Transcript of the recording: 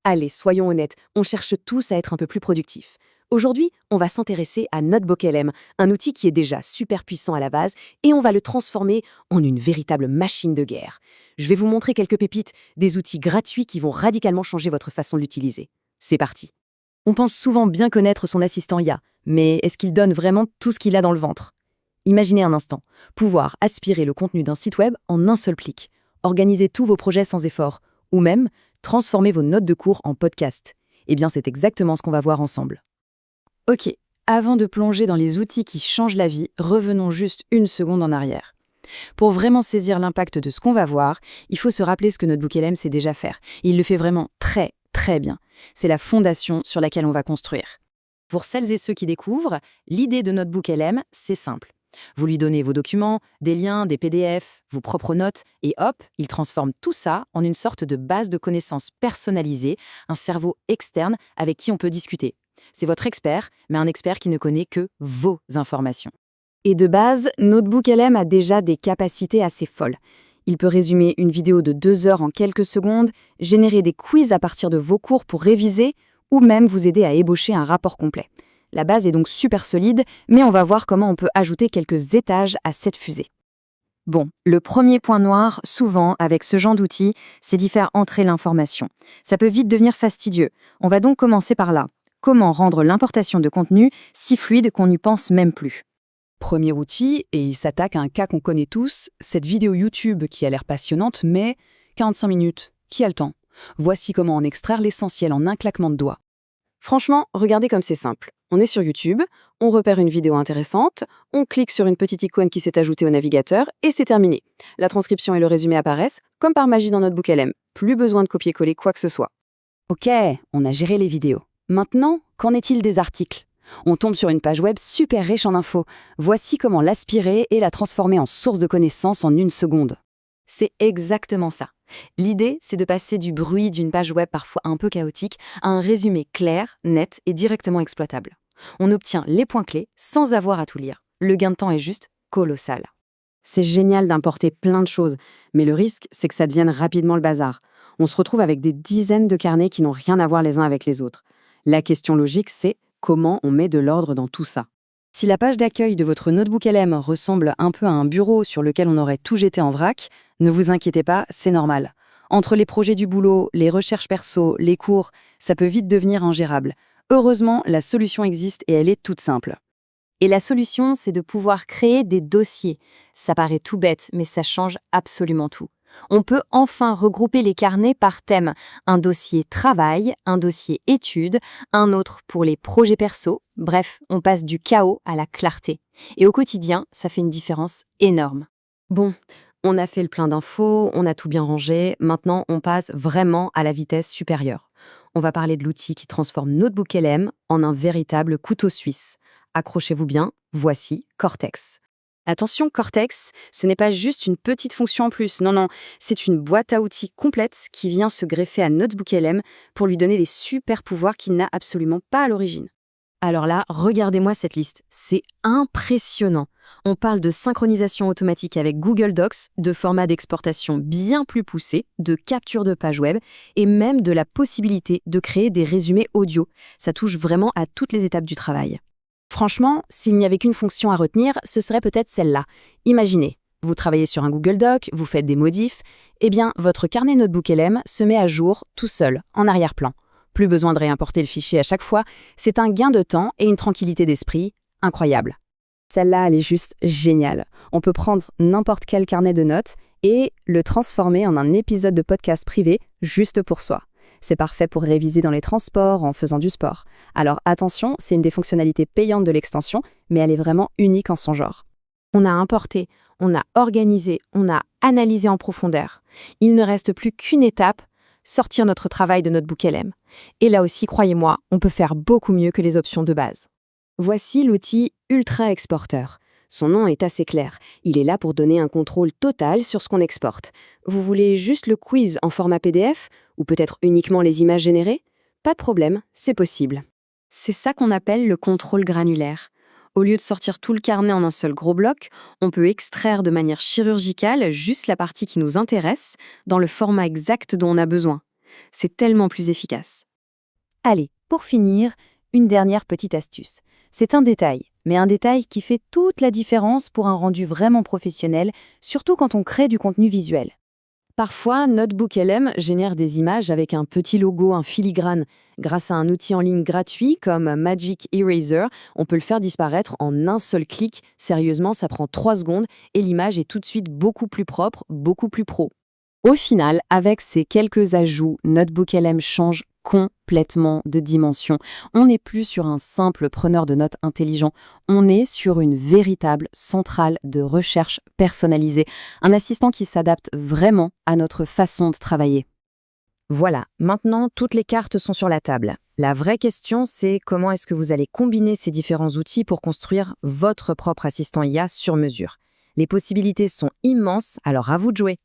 Allez, soyons honnêtes, on cherche tous à être un peu plus productifs. Aujourd'hui, on va s'intéresser à NotebookLM, un outil qui est déjà super puissant à la base, et on va le transformer en une véritable machine de guerre. Je vais vous montrer quelques pépites, des outils gratuits qui vont radicalement changer votre façon de l'utiliser. C'est parti. On pense souvent bien connaître son assistant IA, mais est-ce qu'il donne vraiment tout ce qu'il a dans le ventre? Imaginez un instant, pouvoir aspirer le contenu d'un site web en un seul clic, organiser tous vos projets sans effort, ou même transformer vos notes de cours en podcast. Eh bien, c'est exactement ce qu'on va voir ensemble. Ok, avant de plonger dans les outils qui changent la vie, revenons juste une seconde en arrière. Pour vraiment saisir l'impact de ce qu'on va voir, il faut se rappeler ce que NotebookLM sait déjà faire. Et il le fait vraiment très, très bien. C'est la fondation sur laquelle on va construire. Pour celles et ceux qui découvrent, l'idée de NotebookLM, c'est simple. Vous lui donnez vos documents, des liens, des PDF, vos propres notes, et hop, il transforme tout ça en une sorte de base de connaissances personnalisée, un cerveau externe avec qui on peut discuter. C'est votre expert, mais un expert qui ne connaît que vos informations. Et de base, NotebookLM a déjà des capacités assez folles. Il peut résumer une vidéo de 2 heures en quelques secondes, générer des quiz à partir de vos cours pour réviser, ou même vous aider à ébaucher un rapport complet. La base est donc super solide, mais on va voir comment on peut ajouter quelques étages à cette fusée. Bon, le premier point noir, souvent, avec ce genre d'outil, c'est d'y faire entrer l'information. Ça peut vite devenir fastidieux. On va donc commencer par là. Comment rendre l'importation de contenu si fluide qu'on n'y pense même plus? Premier outil, et il s'attaque à un cas qu'on connaît tous, cette vidéo YouTube qui a l'air passionnante, mais 45 minutes, qui a le temps? Voici comment en extraire l'essentiel en un claquement de doigts. Franchement, regardez comme c'est simple. On est sur YouTube, on repère une vidéo intéressante, on clique sur une petite icône qui s'est ajoutée au navigateur et c'est terminé. La transcription et le résumé apparaissent, comme par magie dans NotebookLM. Plus besoin de copier-coller quoi que ce soit. Ok, on a géré les vidéos. Maintenant, qu'en est-il des articles? On tombe sur une page web super riche en infos. Voici comment l'aspirer et la transformer en source de connaissances en une seconde. C'est exactement ça. L'idée, c'est de passer du bruit d'une page web parfois un peu chaotique à un résumé clair, net et directement exploitable. On obtient les points clés sans avoir à tout lire. Le gain de temps est juste colossal. C'est génial d'importer plein de choses, mais le risque, c'est que ça devienne rapidement le bazar. On se retrouve avec des dizaines de carnets qui n'ont rien à voir les uns avec les autres. La question logique, c'est comment on met de l'ordre dans tout ça? Si la page d'accueil de votre NotebookLM ressemble un peu à un bureau sur lequel on aurait tout jeté en vrac, ne vous inquiétez pas, c'est normal. Entre les projets du boulot, les recherches perso, les cours, ça peut vite devenir ingérable. Heureusement, la solution existe et elle est toute simple. Et la solution, c'est de pouvoir créer des dossiers. Ça paraît tout bête, mais ça change absolument tout. On peut enfin regrouper les carnets par thème. Un dossier travail, un dossier études, un autre pour les projets perso. Bref, on passe du chaos à la clarté. Et au quotidien, ça fait une différence énorme. Bon, on a fait le plein d'infos, on a tout bien rangé. Maintenant, on passe vraiment à la vitesse supérieure. On va parler de l'outil qui transforme NotebookLM en un véritable couteau suisse. Accrochez-vous bien, voici Cortex. Attention, Cortex, ce n'est pas juste une petite fonction en plus, non, c'est une boîte à outils complète qui vient se greffer à NotebookLM pour lui donner les super pouvoirs qu'il n'a absolument pas à l'origine. Alors là, regardez-moi cette liste, c'est impressionnant. On parle de synchronisation automatique avec Google Docs, de formats d'exportation bien plus poussés, de capture de pages web et même de la possibilité de créer des résumés audio. Ça touche vraiment à toutes les étapes du travail. Franchement, s'il n'y avait qu'une fonction à retenir, ce serait peut-être celle-là. Imaginez, vous travaillez sur un Google Doc, vous faites des modifs, eh bien, votre carnet NotebookLM se met à jour tout seul, en arrière-plan. Plus besoin de réimporter le fichier à chaque fois, c'est un gain de temps et une tranquillité d'esprit incroyable. Celle-là, elle est juste géniale. On peut prendre n'importe quel carnet de notes et le transformer en un épisode de podcast privé juste pour soi. C'est parfait pour réviser dans les transports, en faisant du sport. Alors attention, c'est une des fonctionnalités payantes de l'extension, mais elle est vraiment unique en son genre. On a importé, on a organisé, on a analysé en profondeur. Il ne reste plus qu'une étape, sortir notre travail de NotebookLM. Et là aussi, croyez-moi, on peut faire beaucoup mieux que les options de base. Voici l'outil Ultra Exporter. Son nom est assez clair. Il est là pour donner un contrôle total sur ce qu'on exporte. Vous voulez juste le quiz en format PDF ou peut-être uniquement les images générées? Pas de problème, c'est possible. C'est ça qu'on appelle le contrôle granulaire. Au lieu de sortir tout le carnet en un seul gros bloc, on peut extraire de manière chirurgicale juste la partie qui nous intéresse dans le format exact dont on a besoin. C'est tellement plus efficace. Allez, pour finir, une dernière petite astuce. C'est un détail, mais un détail qui fait toute la différence pour un rendu vraiment professionnel, surtout quand on crée du contenu visuel. Parfois, Notebook LM génère des images avec un petit logo, un filigrane. Grâce à un outil en ligne gratuit comme Magic Eraser, on peut le faire disparaître en un seul clic. Sérieusement, ça prend 3 secondes et l'image est tout de suite beaucoup plus propre, beaucoup plus pro. Au final, avec ces quelques ajouts, Notebook LM change complètement de dimension. On n'est plus sur un simple preneur de notes intelligent, on est sur une véritable centrale de recherche personnalisée, un assistant qui s'adapte vraiment à notre façon de travailler. Voilà, maintenant toutes les cartes sont sur la table. La vraie question, c'est comment est-ce que vous allez combiner ces différents outils pour construire votre propre assistant IA sur mesure. Les possibilités sont immenses, alors à vous de jouer.